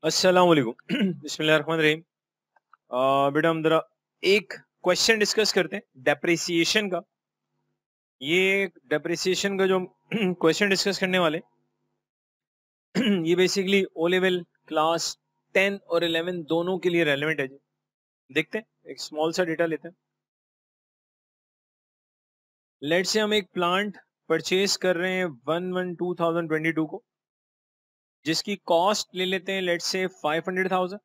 अस्सलाम वालेकुम। बिस्मिल्लाहिर्रहमानिर्रहीम। बेटा हम जरा एक क्वेश्चन डिस्कस करते हैं डेप्रिसिएशन का। ये डेप्रिसिएशन का जो क्वेश्चन डिस्कस करने वाले ये बेसिकली ओ लेवल क्लास 10 और 11 दोनों के लिए रेलेवेंट है जी। देखते हैं, एक स्मॉल सा डेटा लेते हैं। लेट्स से हम एक प्लांट परचेज कर रहे हैं 1/1/2022 को, जिसकी कॉस्ट ले लेते हैं लेट्स से 500,000।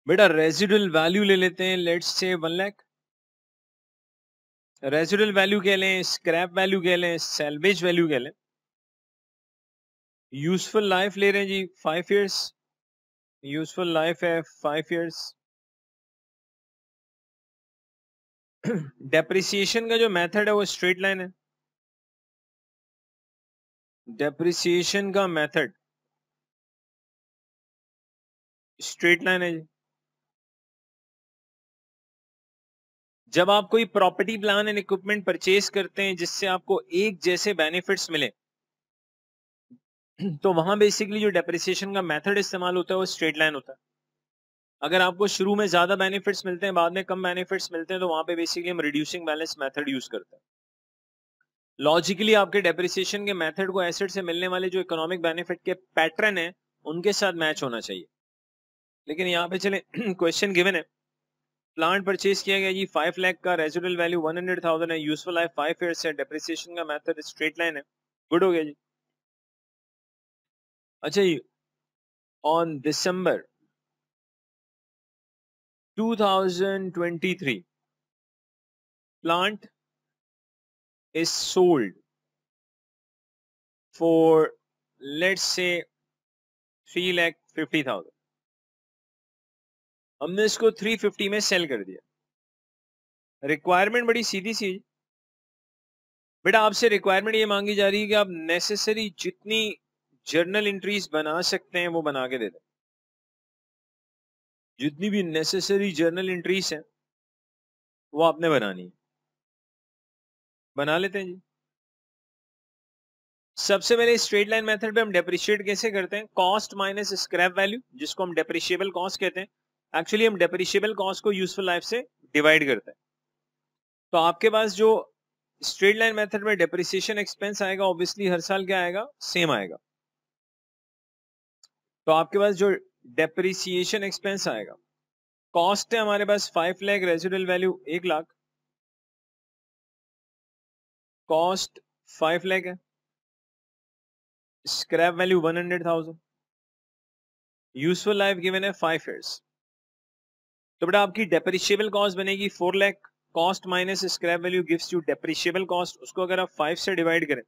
बेटा रेजिडुअल वैल्यू ले लेते हैं let's say 1 lakh. Residual value कह लें, स्क्रैप वैल्यू कह लें, सैल्वेज वैल्यू कह लें। यूजफुल लाइफ ले रहे हैं जी 5 इयर्स। यूजफुल लाइफ है 5 इयर्स। डेप्रिसिएशन का जो मेथड है वो स्ट्रेट लाइन है। डेप्रिसिएशन का मेथड स्ट्रेट लाइन है जी। जब आप कोई property plan and equipment purchase करते हैं जिससे आपको एक जैसे बेनिफिट्स मिले, तो वहां बेसिकली जो डेप्रिसिएशन का मेथड इस्तेमाल होता है वो स्ट्रेट लाइन होता है। अगर आपको शुरू में ज्यादा बेनिफिट्स मिलते हैं, बाद में कम बेनिफिट्स मिलते हैं, तो वहां पे बेसिकली हम रिड्यूसिंग बैलेंस मेथड यूज करते हैं। लॉजिकली आपके डेप्रिसिएशन के मेथड को एसेट से मिलने वाले जो इकोनॉमिक बेनिफिट के पैटर्न है उनके साथ मैच होना चाहिए। लेकिन यहाँ पे चले क्वेश्चन गिवन है, प्लांट परचेज किया गया जी 5 लाख का, रेजिडुअल वैल्यू 100,000 है, यूजफुल लाइफ 5 इयर्स है, डेप्रिसिएशन का मेथड स्ट्रेट लाइन है। गुड हो गया जी। अच्छा जी, on December 2023 plant is sold for let's say 3,50,000। हमने इसको 350 में सेल कर दिया। रिक्वायरमेंट बड़ी सीधी सी है। बेटा आपसे रिक्वायरमेंट ये मांगी जा रही है कि आप नेसेसरी जितनी जर्नल एंट्रीज बना सकते हैं वो बना के दे दें। जितनी भी नेसेसरी जर्नल एंट्रीज हैं वो आपने बनानी है। बना लेते हैं जी। सबसे पहले स्ट्रेट लाइन मेथड पे हम डेप्रिशिएट कैसे करते हैं? कॉस्ट माइनस स्क्रैप वैल्यू, जिसको हम डेप्रिशिएबल कॉस्ट कहते हैं। एक्चुअली हम डेप्रिशिएबल कॉस्ट को यूजफुल लाइफ से डिवाइड करते हैं। तो आपके पास जो स्ट्रेट लाइन मेथड में डेप्रिसिएशन एक्सपेंस आएगा, ऑब्वियसली हर साल क्या आएगा? सेम आएगा। तो आपके पास जो डेप्रिसिएशन एक्सपेंस आएगा, कॉस्ट है हमारे पास 5 lakh, residual value 1 lakh, cost 5 lakh है, scrap value 100,000, useful life given है 5 इयर्स। तो बेटा आपकी डेप्रिशिएबल कॉस्ट बनेगी 4 lakh. Cost minus scrap value gives you depreciable cost. उसको अगर आप 5 से डिवाइड करें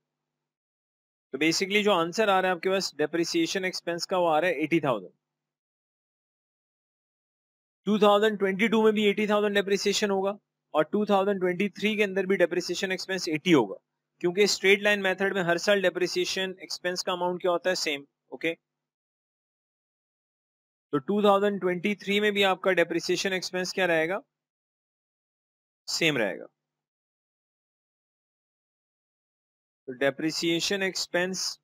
तो बेसिकली जो आंसर आ रहा है आपके पास डेप्रिसिएशन एक्सपेंस का, वो आ रहा है 80,000। 2022 में भी 80,000 डेप्रिसिएशन होगा और 2023 के अंदर भी डेप्रिसिएशन एक्सपेंस 80 होगा, क्योंकि स्ट्रेट लाइन मेथड में हर साल डेप्रिसिएशन एक्सपेंस का अमाउंट क्या होता है? सेम। ओके, तो 2023 में भी आपका डेप्रिसिएशन एक्सपेंस क्या रहेगा? सेम रहेगा। तो डेप्रिसिएशन एक्सपेंस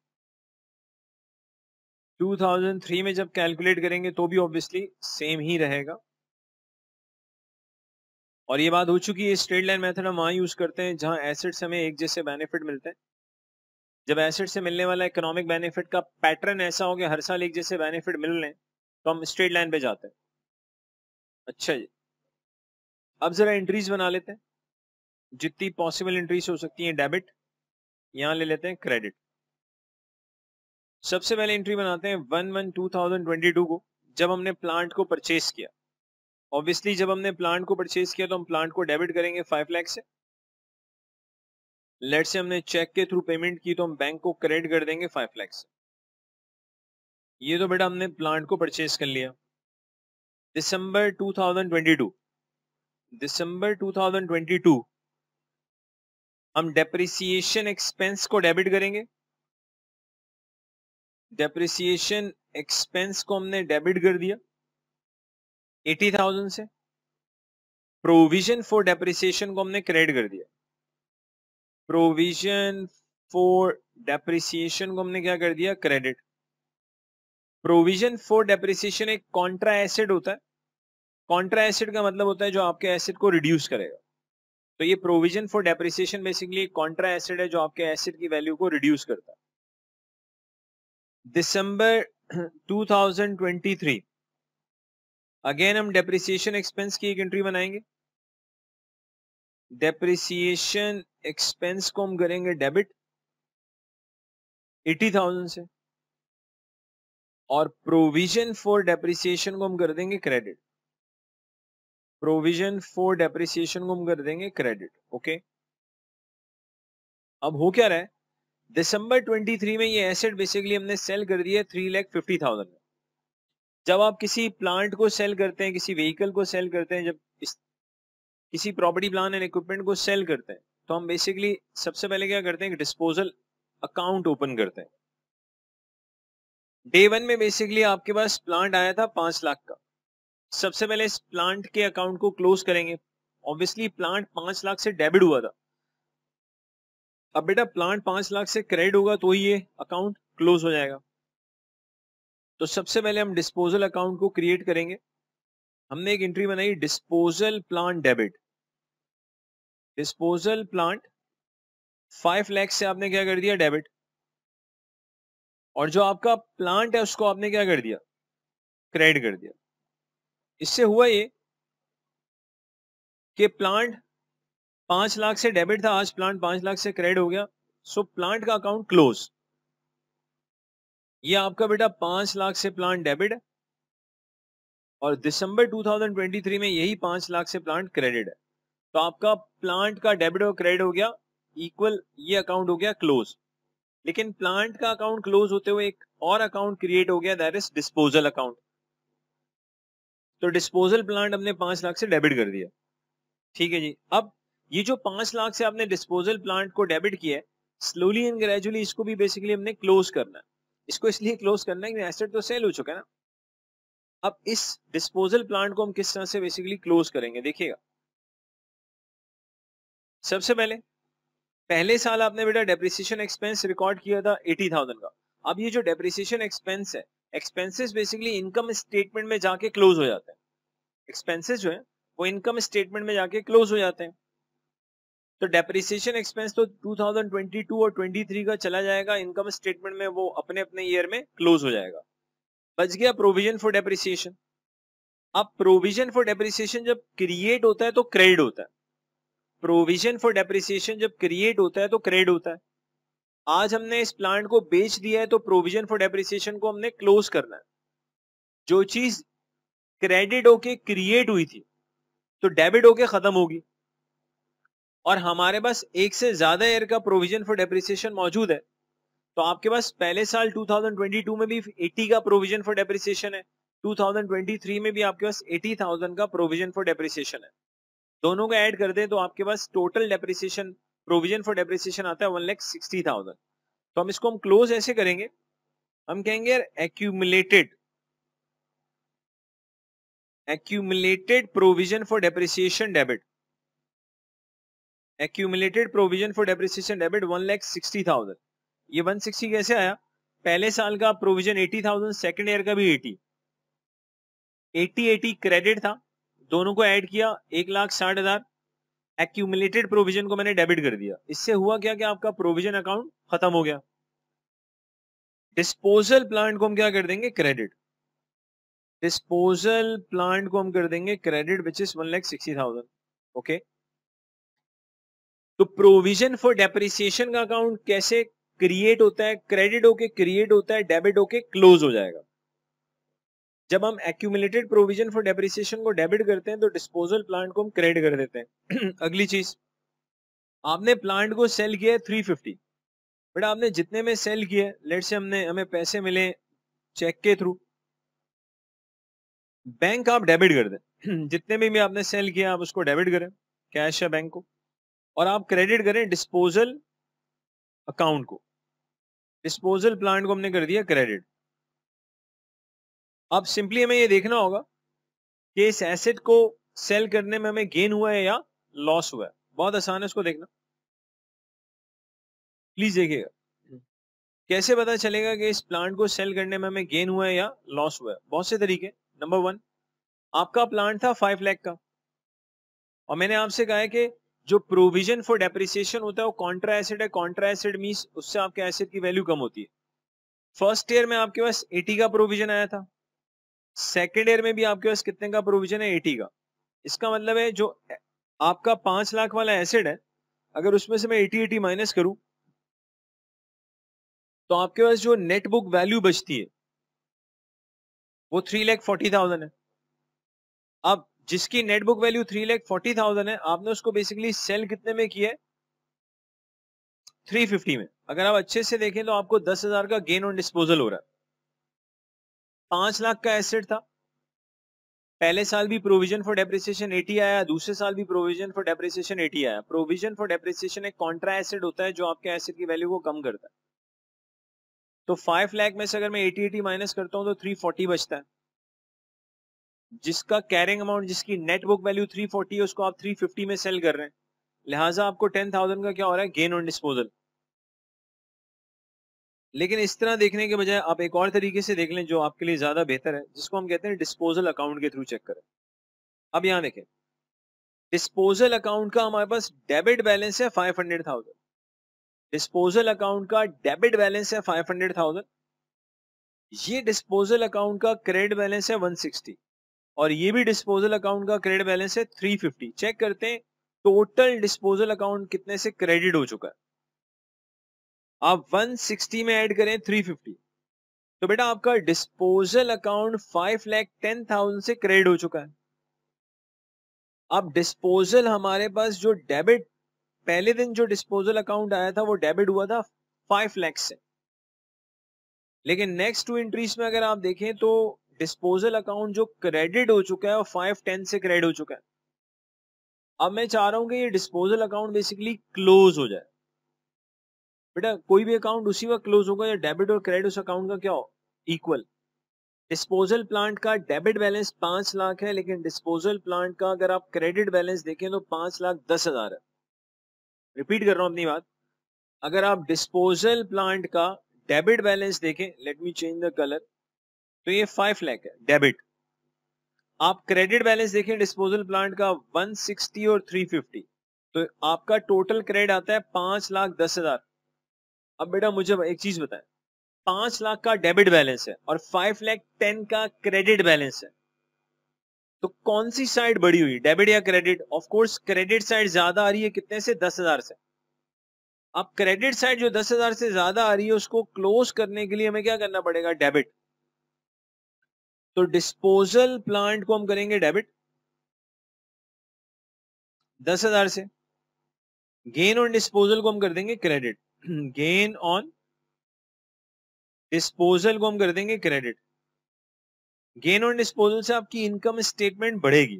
2003 में जब कैलकुलेट करेंगे तो भी ऑब्वियसली सेम ही रहेगा। और ये बात हो चुकी है, स्ट्रेट लाइन मेथड हम वहां यूज करते हैं जहां एसेट से हमें एक जैसे बेनिफिट मिलते हैं। जब एसेट से मिलने वाला इकोनॉमिक बेनिफिट का पैटर्न ऐसा हो गया हर साल एक जैसे बेनिफिट मिल रहे हैं, तो हम स्ट्रेट लाइन पे जाते हैं। अच्छा जी, अब जरा एंट्रीज बना लेते हैं। जितनी पॉसिबल एंट्रीज हो सकती हैं डेबिट, यहां ले लेते हैं क्रेडिट। सबसे पहले एंट्री बनाते हैं 1/1/2022 को, जब हमने प्लांट को परचेज किया। ऑब्वियसली जब हमने प्लांट को परचेज किया तो हम प्लांट को डेबिट करेंगे 5 लाख से। लेट से हमने चेक के थ्रू पेमेंट की तो हम बैंक को क्रेडिट कर देंगे 5 लाख से। ये तो बेटा हमने प्लांट को परचेज कर लिया। दिसंबर 2022 हम डेप्रिसिएशन एक्सपेंस को डेबिट करेंगे। डेप्रिसिएशन एक्सपेंस को हमने डेबिट कर दिया 80,000 से। प्रोविजन फॉर डेप्रिसिएशन को हमने क्रेडिट कर दिया। प्रोविजन फॉर डेप्रिसिएशन को हमने क्या कर दिया? क्रेडिट। प्रोविजन फॉर डेप्रिसिएशन एक कॉन्ट्रा एसेट होता है। कॉन्ट्रा एसेट का मतलब होता है जो आपके एसेट को रिड्यूस करेगा। तो ये प्रोविजन फॉर डेप्रिसिएशन बेसिकली एक कॉन्ट्रा एसेट है जो आपके एसेट की वैल्यू को रिड्यूस करता है। दिसंबर 2023 अगेन हम डेप्रिसिएशन एक्सपेंस की एक एंट्री बनाएंगे। डेप्रिसिएशन एक्सपेंस को हम करेंगे डेबिट 80,000 से, और प्रोविजन फॉर डेप्रिसिएशन को हम कर देंगे क्रेडिट। प्रोविजन फॉर डेप्रिसिएशन को हम कर देंगे क्रेडिट। ओके, अब हो क्या रहा है, दिसंबर 23 में ये एसेट बेसिकली हमने सेल कर दिया 3,50,000 में। जब आप किसी प्लांट को सेल करते हैं, किसी व्हीकल को सेल करते हैं, जब किसी प्रॉपर्टी प्लांट एंड इक्विपमेंट को सेल करते हैं, तो हम बेसिकली सबसे पहले क्या करते हैं, डिस्पोजल अकाउंट ओपन करते हैं। डे 1 में बेसिकली आपके पास प्लांट आया था 5 लाख का। सबसे पहले इस प्लांट के अकाउंट को क्लोज करेंगे। ऑब्वियसली प्लांट 5 लाख से डेबिट हुआ था। अब बेटा प्लांट 5 लाख से क्रेडिट होगा तो ही ये अकाउंट क्लोज हो जाएगा। तो सबसे पहले हम डिस्पोजल अकाउंट को क्रिएट करेंगे। हमने एक एंट्री बनाई disposal plant debit. Disposal plant 5 lakh से आपने क्या कर दिया, डेबिट। और जो आपका प्लांट है उसको आपने क्या कर दिया, क्रेडिट कर दिया। इससे हुआ ये कि प्लांट 5 लाख से डेबिट था, आज प्लांट 5 लाख से क्रेडिट हो गया। सो प्लांट का अकाउंट क्लोज। ये आपका बेटा 5 लाख से प्लांट डेबिट है, और दिसंबर 2023 में यही 5 लाख से प्लांट क्रेडिट है। तो आपका प्लांट का डेबिट और क्रेडिट हो गया इक्वल, ये अकाउंट हो गया क्लोज। लेकिन प्लांट का अकाउंट क्लोज होते हुए एक और अकाउंट क्रिएट हो गया, दैट इज डिस्पोजल अकाउंट। तो डिस्पोजल प्लांट हमने 5 लाख से डेबिट कर दिया। ठीक है जी। अब ये जो 5 लाख से आपने डिस्पोजल प्लांट को डेबिट किया है, स्लोली एंड ग्रेजुअली इसको भी बेसिकली हमने क्लोज करना है। इसको इसलिए क्लोज करना है कि एसेट तो सेल हो चुका है ना। अब इस डिस्पोजल प्लांट को हम किस तरह से बेसिकली क्लोज करेंगे, देखिएगा। सबसे पहले साल आपने बेटा डेप्रिसिएशन एक्सपेंस रिकॉर्ड किया था 80,000 का। अब ये जो डेप्रिसिएशन एक्सपेंस है, एक्सपेंसेस बेसिकली इनकम स्टेटमेंट में जाके क्लोज हो जाते हैं। एक्सपेंसेस जो है वो इनकम स्टेटमेंट में जाके क्लोज हो जाते हैं। तो डेप्रिसिएशन एक्सपेंस तो 2022 और 23 का चला जाएगा इनकम स्टेटमेंट में, वो अपने अपने ईयर में क्लोज हो जाएगा। बच गया प्रोविजन फॉर डेप्रिसिएशन। अब प्रोविजन फॉर डेप्रिसिएशन जब क्रिएट होता है तो क्रेडिट होता है। प्रोविजन फॉर डेप्रिसिएशन जब क्रिएट होता है तो क्रेडिट होता है। आज हमने इस प्लांट को बेच दिया है तो प्रोविजन फॉर डेप्रिसिएशन को हमने क्लोज करना है। जो चीज क्रेडिट होके क्रिएट हुई थी तो डेबिट होके खत्म होगी, और हमारे पास एक से ज्यादा ईयर का प्रोविजन फॉर डेप्रिसिएशन मौजूद है। तो आपके पास पहले साल 2022 में भी 80 का प्रोविजन फॉर डेप्रिसिएशन है, 2023 में भी आपके पास 80,000 का प्रोविजन फॉर डेप्रिसिएशन है। दोनों को ऐड कर दें तो आपके पास total depreciation provision for depreciation आता है 1,60,000। तो हम इसको क्लोज ऐसे करेंगे, हम कहेंगे यार accumulated provision for depreciation debit. Accumulated provision for depreciation debit 1,60,000। ये 160 कैसे आया, पहले साल का प्रोविजन 80,000, सेकेंड ईयर का भी 80 क्रेडिट था, दोनों को ऐड किया 1,60,000। एक्यूमुलेटेड प्रोविजन को मैंने डेबिट कर दिया। इससे हुआ क्या कि आपका प्रोविजन अकाउंट खत्म हो गया। डिस्पोजल प्लांट को हम क्या कर देंगे, क्रेडिट। डिस्पोजल प्लांट को हम कर देंगे क्रेडिट विच इज 1,60,000। ओके, तो प्रोविजन फॉर डेप्रिसिएशन का अकाउंट कैसे क्रिएट होता है, क्रेडिट होके क्रिएट होता है, डेबिट होके क्लोज हो जाएगा। जब हम एक्यूमुलेटेड प्रोविजन फॉर डेप्रिसिएशन को डेबिट करते हैं तो डिस्पोजल प्लांट को हम क्रेडिट कर देते हैं। अगली चीज, आपने प्लांट को सेल किया 350, बट आपने जितने में सेल किया, लेट से हमें पैसे मिले चेक के थ्रू, बैंक आप डेबिट कर दें। जितने में भी आपने सेल किया आप उसको डेबिट करें, कैश या बैंक को, और आप क्रेडिट करें डिस्पोजल अकाउंट को। डिस्पोजल प्लांट को हमने कर दिया क्रेडिट। अब सिंपली हमें ये देखना होगा कि इस एसेट को सेल करने में हमें गेन हुआ है या लॉस हुआ है। बहुत आसान है इसको देखना, प्लीज देखिएगा। कैसे पता चलेगा कि इस प्लांट को सेल करने में हमें गेन हुआ है या लॉस हुआ है? बहुत से तरीके। नंबर 1, आपका प्लांट था 5 लाख का और मैंने आपसे कहा है कि जो प्रोविजन फॉर डेप्रिसिएशन होता है वो कॉन्ट्रा एसेट है। कॉन्ट्रा एसेट मींस उससे आपके एसेट की वैल्यू कम होती है। फर्स्ट ईयर में आपके पास 80 का प्रोविजन आया था, सेकेंड ईयर में भी आपके पास कितने का प्रोविजन है? 80 का। इसका मतलब है जो आपका 5 लाख वाला एसेट है, अगर उसमें से मैं 80 माइनस करूं तो आपके पास जो नेट बुक वैल्यू बचती है वो 3,40,000 है। अब जिसकी नेट बुक वैल्यू 3,40,000 है, आपने उसको बेसिकली सेल कितने में किया है? 350 में। अगर आप अच्छे से देखें तो आपको 10,000 का गेन ऑन डिस्पोजल हो रहा है। 5 लाख का एसेट था, पहले साल भी प्रोविजन फॉर डेप्रिसिएशन 80 आया, दूसरे साल भी प्रोविजन फॉर डेप्रिसिएशन 80 आया। प्रोविजन फॉर डेप्रिसिएशन एक कॉन्ट्रा एसेट होता है जो आपके एसेट की वैल्यू को कम करता है। तो 5 लाख में से अगर मैं 80 माइनस करता हूं तो 340 बचता है। जिसका कैरिंग अमाउंट, जिसकी नेट बुक वैल्यू 340 है, उसको आप 350 में सेल कर रहे हैं, लिहाजा आपको 10,000 का क्या हो रहा है? Gain on disposal. लेकिन इस तरह देखने के बजाय आप एक और तरीके से देख लें जो आपके लिए ज्यादा बेहतर है, जिसको हम कहते हैं डिस्पोजल अकाउंट के थ्रू चेक करें। अब यहां देखें, डिस्पोजल अकाउंट का हमारे पास डेबिट बैलेंस है 500,000। डिस्पोजल अकाउंट का डेबिट बैलेंस है 500,000। ये डिस्पोजल अकाउंट का क्रेडिट बैलेंस है 160 और ये भी डिस्पोजल अकाउंट का क्रेडिट बैलेंस है 350। चेक करते हैं टोटल डिस्पोजल अकाउंट कितने से क्रेडिट हो चुका है। आप 160 में ऐड करें 350 तो बेटा आपका डिस्पोजल अकाउंट 5,10,000 से क्रेडिट हो चुका है। अब डिस्पोजल हमारे पास जो डेबिट, पहले दिन जो डिस्पोजल अकाउंट आया था वो डेबिट हुआ था 5 लाख से, लेकिन नेक्स्ट 2 एंट्रीज में अगर आप देखें तो डिस्पोजल अकाउंट जो क्रेडिट हो चुका है वो 510 से क्रेडिट हो चुका है। अब मैं चाह रहा हूं कि ये डिस्पोजल अकाउंट बेसिकली क्लोज हो जाए। बेटा कोई भी अकाउंट उसी वक्त क्लोज होगा या डेबिट और क्रेडिट उस अकाउंट का क्या हो? इक्वल। डिस्पोजल प्लांट का डेबिट बैलेंस 5 लाख है, लेकिन डिस्पोजल प्लांट का अगर आप क्रेडिट बैलेंस देखें तो 5,10,000 है। रिपीट कर रहा हूं अपनी बात, अगर आप डिस्पोजल प्लांट का डेबिट बैलेंस देखें, let me change the colour, तो ये 5 लाख है डेबिट। आप क्रेडिट बैलेंस देखें डिस्पोजल प्लांट का 160 और 350, तो आपका टोटल क्रेडिट आता है 5,10,000। अब बेटा मुझे एक चीज बताएं, 5 लाख का डेबिट बैलेंस है और 5,10,000 का क्रेडिट बैलेंस है, तो कौन सी साइड बड़ी हुई, डेबिट या credit? Of course credit side ज्यादा आ रही है, कितने से? 10,000 से। अब क्रेडिट साइड जो 10,000 से ज्यादा आ रही है उसको क्लोज करने के लिए हमें क्या करना पड़ेगा? डेबिट। तो डिस्पोजल प्लांट को हम करेंगे डेबिट 10,000 से, गेन ऑन डिस्पोजल को हम कर देंगे क्रेडिट। गेन ऑन डिस्पोजल को हम कर देंगे क्रेडिट। गेन ऑन डिस्पोजल से आपकी इनकम स्टेटमेंट बढ़ेगी।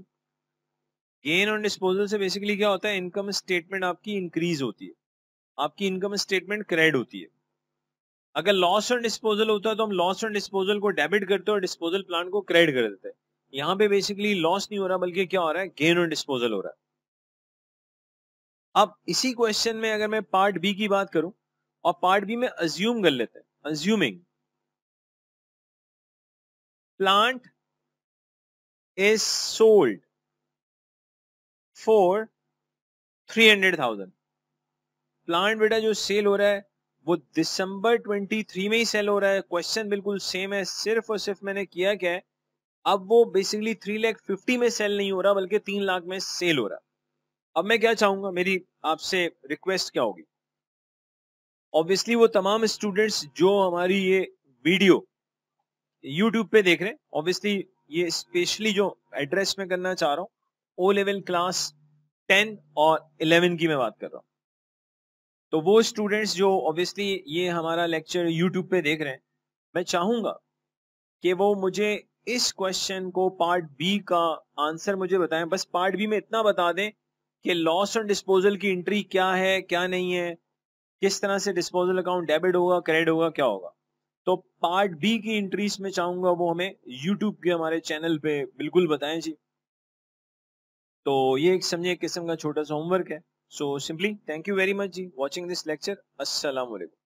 गेन ऑन डिस्पोजल से बेसिकली क्या होता है? इनकम स्टेटमेंट आपकी इंक्रीज होती है, आपकी इनकम स्टेटमेंट क्रेडिट होती है। अगर लॉस ऑन डिस्पोजल होता है तो हम लॉस ऑन डिस्पोजल को डेबिट करते हैं और डिस्पोजल प्लान को क्रेडिट कर देते हैं। यहां पे बेसिकली लॉस नहीं हो रहा बल्कि क्या हो रहा है? गेन ऑन डिस्पोजल हो रहा है। अब इसी क्वेश्चन में अगर मैं पार्ट बी की बात करूं, और पार्ट बी में अज्यूम कर लेते हैं, assuming plant is sold for 300,000। Plant बेटा जो सेल हो रहा है वो दिसंबर 23 में ही सेल हो रहा है। क्वेश्चन बिल्कुल सेम है, सिर्फ और सिर्फ मैंने किया क्या है, अब वो बेसिकली 3,50,000 में सेल नहीं हो रहा बल्कि 3 लाख में सेल हो रहा। अब मैं क्या चाहूंगा, मेरी आपसे रिक्वेस्ट क्या होगी? ऑब्वियसली वो तमाम स्टूडेंट्स जो हमारी ये वीडियो यूट्यूब पे देख रहे हैं, ऑब्वियसली ये स्पेशली जो एड्रेस में करना चाह रहा हूं, ओ लेवल क्लास 10 और 11 की मैं बात कर रहा हूं। तो वो स्टूडेंट्स जो ऑब्वियसली ये हमारा लेक्चर यूट्यूब पे देख रहे हैं, मैं चाहूंगा कि वो मुझे इस क्वेश्चन को पार्ट बी का आंसर मुझे बताएं। बस पार्ट बी में इतना बता दें कि लॉस ऑन डिस्पोजल की एंट्री क्या है, क्या नहीं है, किस तरह से डिस्पोजल अकाउंट डेबिट होगा, क्रेडिट होगा, क्या होगा। तो पार्ट बी की एंट्रीज में चाहूंगा वो हमें यूट्यूब के हमारे चैनल पे बिल्कुल बताएं जी। तो ये एक समझे एक किस्म का छोटा सा होमवर्क है। So simply thank you very much ji watching this lecture. अस्सलाम वालेकुम।